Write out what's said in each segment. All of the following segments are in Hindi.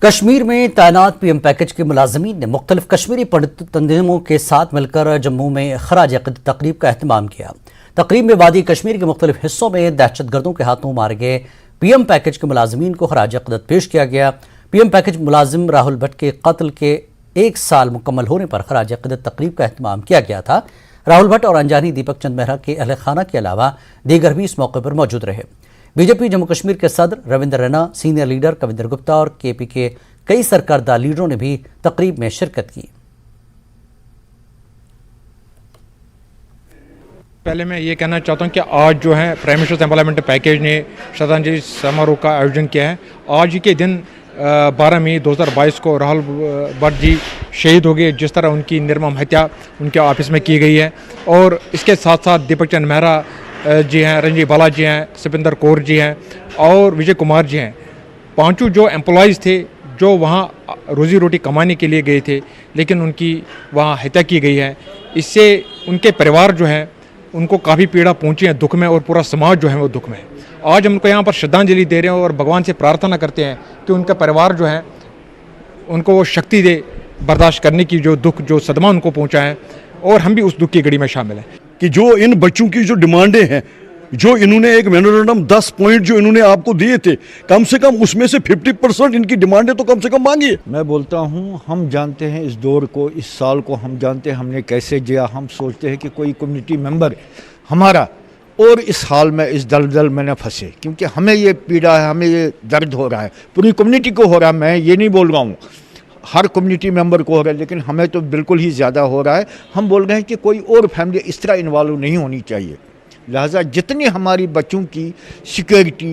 कश्मीर में तैनात पीएम पैकेज के मुलाजमीन ने मुख्तलिफ कश्मीरी पंडित तंजीमों के साथ मिलकर जम्मू में खराज अक़ीदत तकरीब का एहतमाम किया। तकरीब में वादी कश्मीर के मुख्तलिफ हिस्सों में दहशतगर्दों के हाथों मारे गए पीएम पैकेज के मुलाजमीन को खराज अक़ीदत पेश किया गया। पीएम पैकेज मुलाजिम राहुल भट्ट के कत्ल के 1 साल मुकम्मल होने पर खराज अक़ीदत तकरीब का एहतमाम किया गया था। राहुल भट्ट और अंजानी दीपक चंद मेहरा के अहल खाना के अलावा दीगर भी इस मौके पर मौजूद रहे। बीजेपी जम्मू कश्मीर के सदर रविंद्र रैना, सीनियर लीडर कविंदर गुप्ता और केपी के कई सरकर्दा लीडरों ने भी तकरीब में शिरकत की। पहले मैं ये कहना चाहता हूँ कि आज जो है प्राइम मिनिस्टर्स एम्प्लॉयमेंट पैकेज ने श्रद्धांजलि समारोह का आयोजन किया है। आज के दिन 12 मई 2022 को राहुल भट्ट जी शहीद हो गए, जिस तरह उनकी निर्मम हत्या उनके ऑफिस में की गई है। और इसके साथ साथ दीपक चंद मेहरा जी हैं, रंजीत बाला जी हैं, सिपिंदर कौर जी हैं और विजय कुमार जी हैं। पांचों जो एम्प्लॉयज़ थे जो वहाँ रोज़ी रोटी कमाने के लिए गए थे, लेकिन उनकी वहाँ हत्या की गई है। इससे उनके परिवार जो हैं उनको काफ़ी पीड़ा पहुँची है, दुख में, और पूरा समाज जो है वो दुख में है। आज हम उनको यहाँ पर श्रद्धांजलि दे रहे हैं और भगवान से प्रार्थना करते हैं कि उनका परिवार जो है उनको वो शक्ति दे बर्दाश्त करने की, जो दुख जो सदमा उनको पहुँचा है, और हम भी उस दुख की घड़ी में शामिल हैं। कि जो इन बच्चों की जो डिमांडें हैं, जो इन्होंने एक मेमोरेंडम 10 पॉइंट जो इन्होंने आपको दिए थे, कम से कम उसमें से 50% इनकी डिमांडें तो कम से कम मांगिए। मैं बोलता हूँ, हम जानते हैं इस दौर को, इस साल को हम जानते हैं हमने कैसे जिया। हम सोचते हैं कि कोई कम्युनिटी मेंबर हमारा और इस हाल में, इस दलदल में न फंसे, क्योंकि हमें ये पीड़ा है, हमें ये दर्द हो रहा है, पूरी कम्युनिटी को हो रहा है। मैं ये नहीं बोल रहा हूँ हर कम्युनिटी मेंबर को हो रहा है, लेकिन हमें तो बिल्कुल ही ज़्यादा हो रहा है। हम बोल रहे हैं कि कोई और फैमिली इस तरह इन्वॉल्व नहीं होनी चाहिए। लिहाजा जितनी हमारी बच्चों की सिक्योरिटी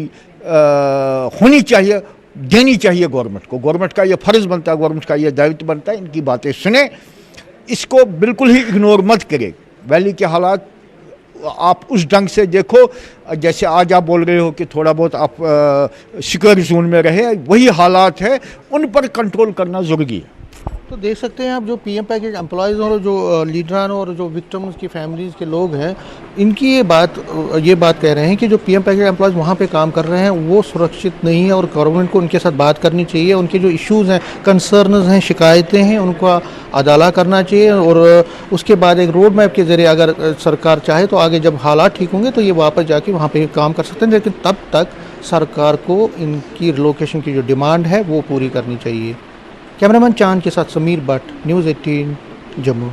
होनी चाहिए, देनी चाहिए गवर्नमेंट को। गवर्नमेंट का ये फ़र्ज़ बनता है, गवर्नमेंट का ये दायित्व बनता है, इनकी बातें सुने, इसको बिल्कुल ही इग्नोर मत करें। वैली के हालात आप उस ढंग से देखो, जैसे आज आप बोल रहे हो कि थोड़ा बहुत आप सिक्योर जोन में रहे, वही हालात है, उन पर कंट्रोल करना ज़रूरी है। तो देख सकते हैं आप, जो पीएम पैकेज एम्प्लॉयज़ और जो लीडरान और जो विक्टिम्स की फैमिलीज़ के लोग हैं, इनकी ये बात कह रहे हैं कि जो पीएम पैकेज एम्प्लॉयज़ वहाँ पे काम कर रहे हैं वो सुरक्षित नहीं है और गवर्नमेंट को उनके साथ बात करनी चाहिए। उनके जो इश्यूज़ हैं, कंसर्न्स हैं, शिकायतें हैं, उनको अदाला करना चाहिए और उसके बाद एक रोड मैप के ज़रिए अगर सरकार चाहे तो आगे जब हालात ठीक होंगे तो ये वापस जाके वहाँ पर काम कर सकते हैं। लेकिन तब तक सरकार को इनकी रिलोकेशन की जो डिमांड है वो पूरी करनी चाहिए। कैमरामैन चांद के साथ समीर भट्ट, न्यूज़ 18 जम्मू।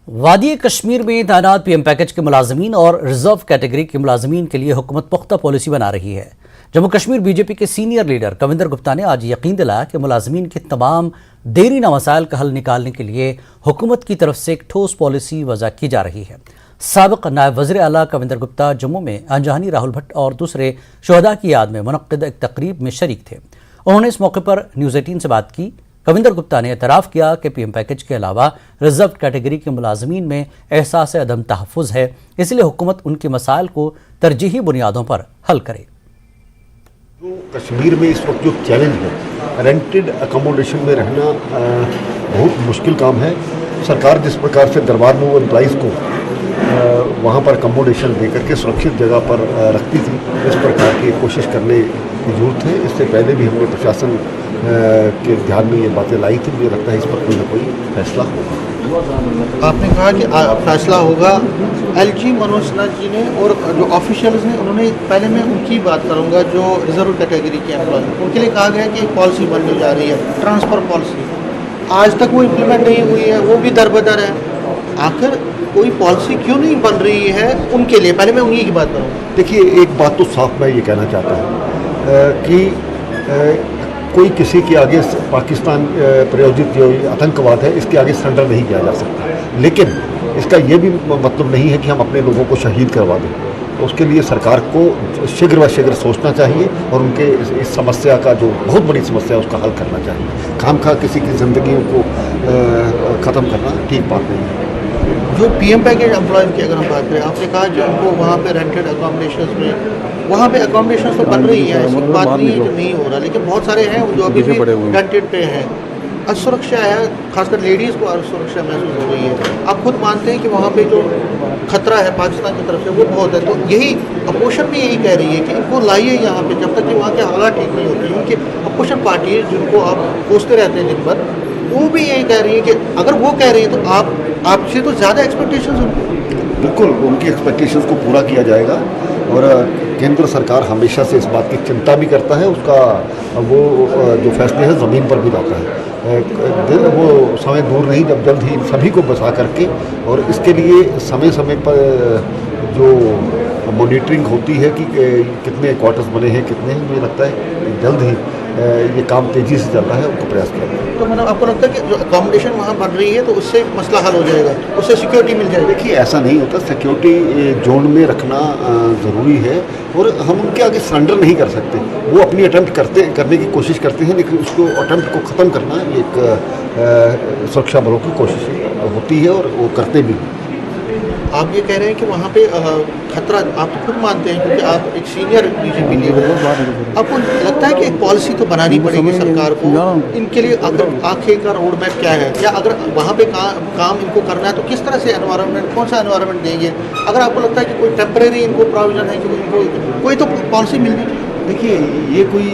वादी कश्मीर में तैनात पीएम पैकेज के मुलाजमीन और रिजर्व कैटेगरी के मुलाजमीन के लिए हुकूमत पुख्ता पॉलिसी बना रही है। जम्मू कश्मीर बीजेपी के सीनियर लीडर कविंदर गुप्ता ने आज यकीन दिलाया कि मुलाजमीन के तमाम देरीना मसाइल का हल निकालने के लिए हुकूमत की तरफ से एक ठोस पॉलिसी वज़ा की जा रही है। साबिक़ नायब वज़ीर आला कविंदर गुप्ता जम्मू में अंजानी, राहुल भट्ट और दूसरे शहदा की याद में मुनक़्क़िद एक तकरीब में शरीक थे। उन्होंने इस मौके पर न्यूज़ 18 से बात की। कविंदर गुप्ता ने एतराफ़ किया कि पीएम पैकेज के अलावा रिजर्व कैटेगरी के मुलाजमीन में एहसास अदम तहफ़्फ़ुज़ है, इसलिए हुकूमत उनके मसाइल को तरजीही बुनियादों पर हल करे। जो कश्मीर में इस वक्त जो चैलेंज है, रेंटेड अकोमोडेशन में रहना बहुत मुश्किल काम है। सरकार जिस प्रकार से दरबार में वो एम्प्लॉइज़ को वहाँ पर अकोमोडेशन दे करके सुरक्षित जगह पर रखती थी, इस प्रकार की कोशिश करने की ज़रूरत है। इससे पहले भी हमने प्रशासन के ध्यान में ये बातें लाई थी। मुझे लगता है इस पर कोई ना कोई फैसला होगा। आपने कहा कि फैसला होगा। एलजी मनोज सिन्हा जी ने और जो ऑफिशियल्स हैं उन्होंने, पहले मैं उनकी बात करूंगा, जो रिजर्व कैटेगरी के एम्प्लॉय, उनके लिए कहा गया कि एक पॉलिसी बनने जा रही है, ट्रांसफ़र पॉलिसी। आज तक वो इम्प्लीमेंट नहीं हुई है, वो भी दरबदर है। आखिर कोई पॉलिसी क्यों नहीं बन रही है उनके लिए? पहले मैं उन्हीं की बात करूँगा। देखिए, एक बात तो साफ मैं ये कहना चाहता हूँ कि कोई किसी के आगे पाकिस्तान प्रायोजित जो आतंकवाद है, इसके आगे सरेंडर नहीं किया जा सकता। लेकिन इसका ये भी मतलब नहीं है कि हम अपने लोगों को शहीद करवा दें। तो उसके लिए सरकार को शीघ्र व शीघ्र सोचना चाहिए और उनके इस समस्या का, जो बहुत बड़ी समस्या है, उसका हल करना चाहिए। खामखा किसी की ज़िंदगियों को ख़त्म करना ठीक बात नहीं है। जो पीएम पैकेज एम्प्लॉयज़ की अगर हम बात करें, आपने कहा जो उनको वहाँ पे रेंटेड अकोमोडेशन में, वहाँ पे अकोमोडेशन तो बन रही है, ऐसी बात नहीं है कि नहीं हो रहा, लेकिन बहुत सारे हैं जो अभी भी रेंटेड पे हैं। असुरक्षा है, खासकर लेडीज़ को असुरक्षा महसूस हो रही है। आप खुद मानते हैं कि वहाँ पे जो खतरा है पाकिस्तान की तरफ से वो बहुत है, तो यही अपोजिशन भी यही कह रही है कि इनको लाइए यहाँ पे, जब तक कि वहाँ के हालात ठीक नहीं होते। उनकी अपोजिशन पार्टी है जिनको आप कोसते रहते हैं दिन भर, वो भी यही कह रही है कि अगर वो कह रही है तो आपसे तो ज़्यादा एक्सपेक्टेशंस उनको। बिल्कुल उनकी एक्सपेक्टेशंस को पूरा किया जाएगा और केंद्र सरकार हमेशा से इस बात की चिंता भी करता है, उसका वो जो फैसले हैं ज़मीन पर भी लाता है। वो समय दूर नहीं जब जल्द ही सभी को बसा करके, और इसके लिए समय समय पर जो मॉनिटरिंग होती है कि कितने क्वार्टर्स बने हैं, कितने हैं, मुझे लगता है जल्द ही ये काम तेज़ी से चल रहा है, उनको प्रयास किया जाए। तो मतलब आपको लगता है कि जो अकोमोडेशन वहाँ बन रही है तो उससे मसला हल हो जाएगा, उससे सिक्योरिटी मिल जाएगी? देखिए ऐसा नहीं होता, सिक्योरिटी जोन में रखना ज़रूरी है और हम उनके आगे सरेंडर नहीं कर सकते। वो अपनी अटेम्प्ट करने की कोशिश करते हैं, लेकिन उसको अटेम्प्ट को ख़त्म करना एक सुरक्षा बलों की कोशिश होती है और वो करते भी हैं। आप ये कह रहे हैं कि वहाँ पे खतरा आप खुद मानते हैं क्योंकि आप एक सीनियर बीजेपी लीडर हैं। आपको लगता है कि एक पॉलिसी तो बनानी पड़ेगी सरकार को इनके लिए, अगर आखिर का रोड मैप क्या है, या अगर वहाँ पे काम इनको करना है तो किस तरह से एनवायरनमेंट, कौन सा एनवायरनमेंट देंगे? अगर आपको लगता है कि कोई टेम्परेरी इनको प्रोविजन है कि इनको कोई तो पॉलिसी मिलनी चाहिए। देखिए ये कोई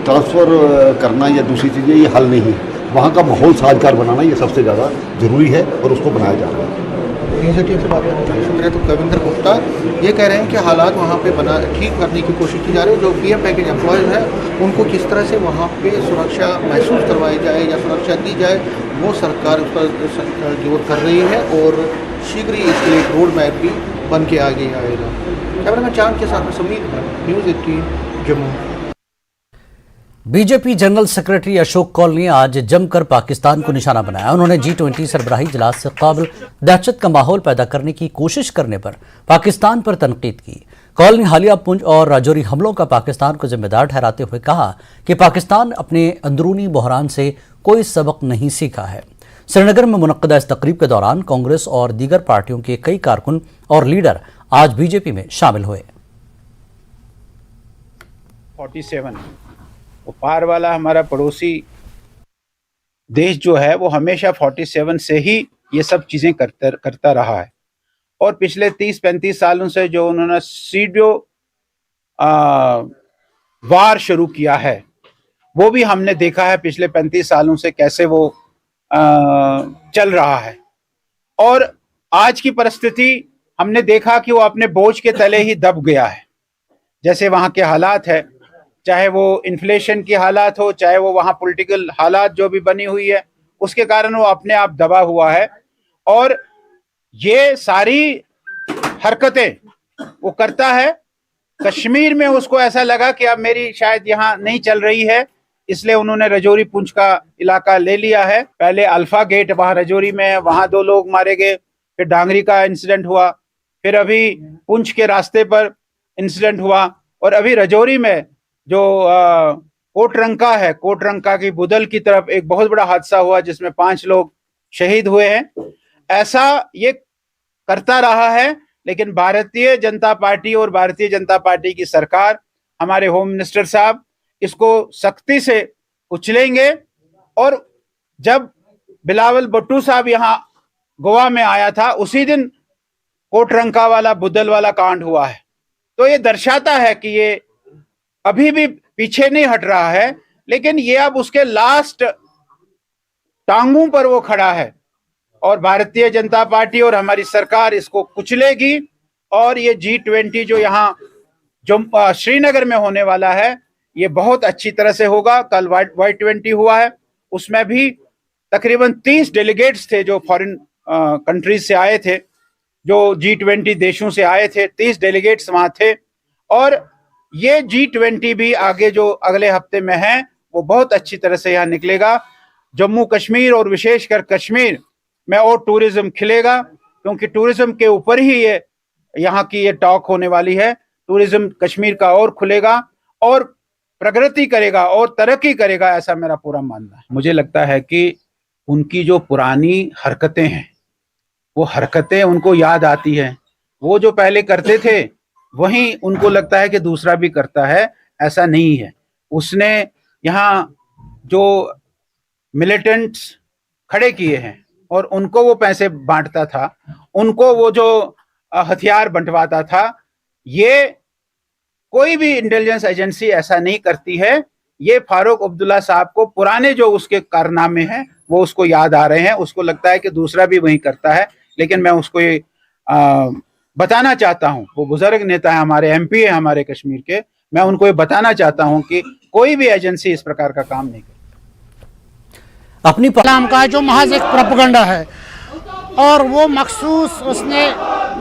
ट्रांसफ़र करना या दूसरी चीज़ें ये हल नहीं है, वहाँ का माहौल साजगार बनाना ये सबसे ज़्यादा ज़रूरी है और उसको बनाया जा रहा है। इनिशिएटिव से बात करने के लिए शुक्रिया। तो कविंदर गुप्ता ये कह रहे हैं कि हालात वहाँ पे ठीक करने की कोशिश की जा रही है। जो पीएम पैकेज एम्प्लॉयज़ हैं उनको किस तरह से वहाँ पे सुरक्षा महसूस करवाई जाए या सुरक्षा दी जाए, वो सरकार उस पर जोर कर रही है और शीघ्र ही इसके लिए एक रोड मैप भी बन के आगे आएगा। कैमरामैन चांद के साथ में Sameer, news 18 Jammu. BJP general secretary Ashok Kaul ने आज जमकर पाकिस्तान को निशाना बनाया। उन्होंने G20 सरबराही इजलास से काबिल दहशत का माहौल पैदा करने की कोशिश करने पर पाकिस्तान पर तनकीद की। कौल ने हालिया पुंछ और राजौरी हमलों का पाकिस्तान को जिम्मेदार ठहराते हुए कहा कि पाकिस्तान अपने अंदरूनी बहरान से कोई सबक नहीं सीखा है। श्रीनगर में मुनक्कदा इस तकरीब के दौरान कांग्रेस और दीगर पार्टियों के कई कारकुन और लीडर आज बीजेपी में शामिल हुए। 47 वो पार वाला हमारा पड़ोसी देश जो है वो हमेशा 47 से ही ये सब चीज़ें करता रहा है और पिछले 30-35 सालों से जो उन्होंने सीडो वार शुरू किया है वो भी हमने देखा है पिछले 35 सालों से कैसे वो चल रहा है। और आज की परिस्थिति हमने देखा कि वो अपने बोझ के तले ही दब गया है। जैसे वहाँ के हालात है, चाहे वो इन्फ्लेशन की हालात हो, चाहे वो वहाँ पॉलिटिकल हालात जो भी बनी हुई है, उसके कारण वो अपने आप दबा हुआ है। और ये सारी हरकतें वो करता है। कश्मीर में उसको ऐसा लगा कि अब मेरी शायद यहाँ नहीं चल रही है, इसलिए उन्होंने रजौरी पुंछ का इलाका ले लिया है। पहले अल्फा गेट वहाँ रजौरी में, वहाँ 2 लोग मारे गए, फिर डांगरी का इंसिडेंट हुआ, फिर अभी पुंछ के रास्ते पर इंसिडेंट हुआ और अभी रजौरी में जो कोटरंका है, कोटरंका की बुदल की तरफ एक बहुत बड़ा हादसा हुआ जिसमें 5 लोग शहीद हुए हैं। ऐसा ये करता रहा है, लेकिन भारतीय जनता पार्टी और भारतीय जनता पार्टी की सरकार, हमारे होम मिनिस्टर साहब इसको सख्ती से उछलेंगे। और जब बिलावल भुट्टो साहब यहाँ गोवा में आया था, उसी दिन कोटरंका वाला बुदल वाला कांड हुआ है। तो ये दर्शाता है कि ये अभी भी पीछे नहीं हट रहा है, लेकिन ये अब उसके लास्ट टांगों पर वो खड़ा है और भारतीय जनता पार्टी और हमारी सरकार इसको कुचलेगी। और ये G20 जो यहाँ जो श्रीनगर में होने वाला है, ये बहुत अच्छी तरह से होगा। कल Y20 हुआ है, उसमें भी तकरीबन 30 डेलीगेट्स थे जो फॉरेन कंट्रीज से आए थे, जो G20 देशों से आए थे, 30 डेलीगेट्स वहां थे। और ये G20 भी आगे जो अगले हफ्ते में है वो बहुत अच्छी तरह से यहाँ निकलेगा। जम्मू कश्मीर और विशेषकर कश्मीर में और टूरिज्म खिलेगा, क्योंकि टूरिज्म के ऊपर ही ये यहाँ की ये टॉक होने वाली है। टूरिज्म कश्मीर का और खुलेगा और प्रगति करेगा और तरक्की करेगा, ऐसा मेरा पूरा मानना है। मुझे लगता है कि उनकी जो पुरानी हरकतें हैं वो हरकतें उनको याद आती है। वो जो पहले करते थे वही उनको लगता है कि दूसरा भी करता है, ऐसा नहीं है। उसने यहाँ जो मिलिटेंट्स खड़े किए हैं और उनको वो पैसे बांटता था, उनको वो जो हथियार बंटवाता था, ये कोई भी इंटेलिजेंस एजेंसी ऐसा नहीं करती है। ये फारूक अब्दुल्ला साहब को पुराने जो उसके कारनामे हैं वो उसको याद आ रहे हैं, उसको लगता है कि दूसरा भी वही करता है। लेकिन मैं उसको ये बताना चाहता हूं, वो बुजुर्ग नेता है, हमारे MP है हमारे कश्मीर के, मैं उनको ये बताना चाहता हूं कि कोई भी एजेंसी इस प्रकार का काम नहीं करती। अपनी इस्लाम का जो महज एक प्रोपेगेंडा है और वो मखसूस उसने,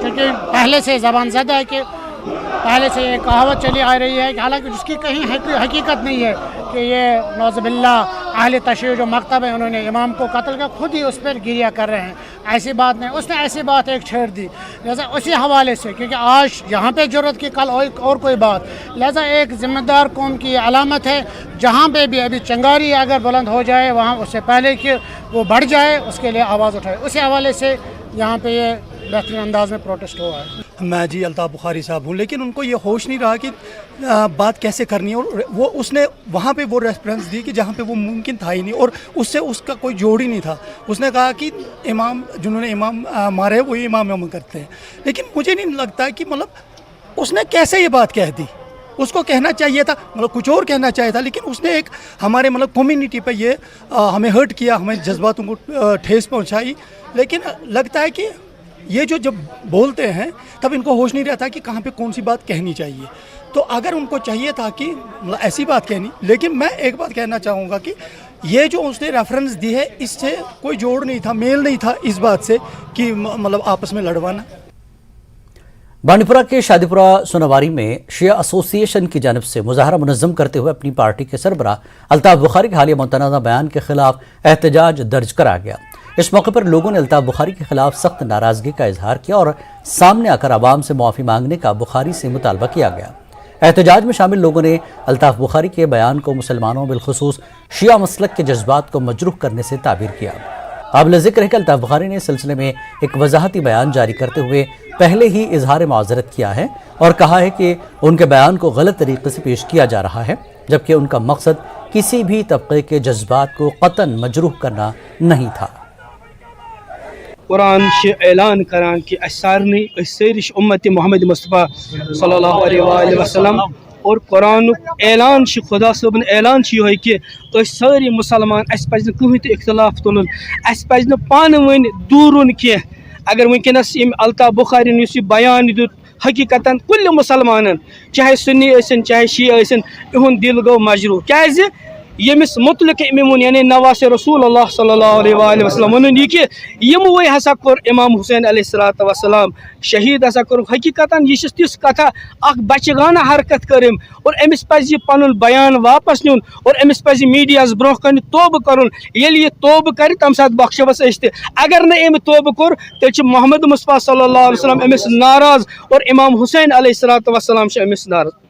क्योंकि पहले से ज़बान ज़दा है कि पहले से ये कहावत चली आ रही है कि हालांकि जिसकी कहीं हकीकत नहीं है कि ये नौज़बिल्ला अहले तशय्युअ जो मकतब है उन्होंने इमाम को कत्ल का खुद ही उस पर गिरिया कर रहे हैं, ऐसी बात नहीं। उसने ऐसी बात एक छेड़ दी, लिहाजा उसी हवाले से, क्योंकि आज यहाँ पे ज़रूरत की कल और कोई बात, लिहाजा एक ज़िम्मेदार कौम की अलामत है, जहाँ पे भी अभी चिंगारी अगर बुलंद हो जाए वहाँ उससे पहले कि वो बढ़ जाए उसके लिए आवाज़ उठाए। उसी हवाले से यहाँ पे ये बेहतरीन अंदाज में प्रोटेस्ट हुआ है। मैं जी अल्ताफ़ बुखारी साहब हूँ, लेकिन उनको ये होश नहीं रहा कि बात कैसे करनी है, और वो उसने वहाँ पे वो रेफरेंस दी कि जहाँ पे वो मुमकिन था ही नहीं और उससे उसका कोई जोड़ ही नहीं था। उसने कहा कि इमाम जिन्होंने इमाम मारे वो इमाम करते हैं, लेकिन मुझे नहीं लगता कि मतलब उसने कैसे ये बात कह दी। उसको कहना चाहिए था, मतलब कुछ और कहना चाहिए था, लेकिन उसने एक हमारे मतलब कम्युनिटी पे ये हमें हर्ट किया, हमें जज्बातों को ठेस पहुँचाई। लेकिन लगता है कि ये जो जब बोलते हैं तब इनको होश नहीं रहता कि कहाँ पे कौन सी बात कहनी चाहिए। तो अगर उनको चाहिए था कि मतलब ऐसी बात कहनी, लेकिन मैं एक बात कहना चाहूँगा कि ये जो उसने रेफरेंस दी है इससे कोई जोड़ नहीं था, मेल नहीं था इस बात से कि मतलब आपस में लड़वाना। बांडीपुरा के शादीपुरा सोनावारी में शिया एसोसिएशन की जानिब से मुजाहरा मुनज़्ज़म करते हुए अपनी पार्टी के सरबराह अल्ताफ़ बुखारी के हालिया मुतनाज़ा बयान के खिलाफ एहतजाज दर्ज करा गया। इस मौके पर लोगों ने अल्ताफ़ बुखारी के खिलाफ सख्त नाराज़गी का इजहार किया और सामने आकर आवाम से मुआफ़ी मांगने का बुखारी से मुतालबा किया गया। एहतजाज में शामिल लोगों ने अल्ताफ़ बुखारी के बयान को मुसलमानों बिलखुसूस शिया मसलक के जज्बात को मजरूह करने से ताबीर किया। काबिल ज़िक्र है कि अल्ताफ़ बुखारी ने इस सिलसिले में एक वजाहती बयान जारी करते हुए पहले ही इजहार माज़रत किया है और कहा है कि उनके बयान को गलत तरीके से पेश किया जा रहा है, जबकि उनका मकसद किसी भी तबके के जज्बात को क़तन मजरूह करना नहीं था। कुरान ऐलान करान कि सारनी सारी उम्मत मोहम्मद मुस्तफ़ा सल्लल्लाहु अलैहि वसल्लम और कुरान ऐलान खुदा सबन ऐलान यह कि सारी मुसलमान पज़ कहीं तो इख्तलाफ तुलन, पज़ पान वन दूरुन कह। अगर वनकस अल्ताफ़ बुखारी बयान दुत हकीकतन कुल मुसलमान चाहे सुन्नी चाहे शी इहुंद दिल गो मजरूह क्या यमिस मुतलक इमून यानी नवासे रसूल अल्लाह सल्लल्लाहु अलैहि वसल्लम वन यह कि यम वो हसा कोर इमाम हुसैन अलैहिस्सलातु वस्सलाम शहीद हसा कोर। हकीकतन यह तिस कथा अख बचगाना हरकत करम और अमिस पज़ पनुन बयान वापस नुन और अमिस पज़ मीडियास ब्रोह कन तौब करुन। येल यह तौब कर तम साथ बख्शवस अस अगर न अम तौब कोर तेल मोहम्मद मुस्तफ़ा सल्लल्लाहु अलैहि वसल्लम अमिस नाराज और इमाम हुसैन अलैहिस्सलातु वस्सलाम अमिस नाराज।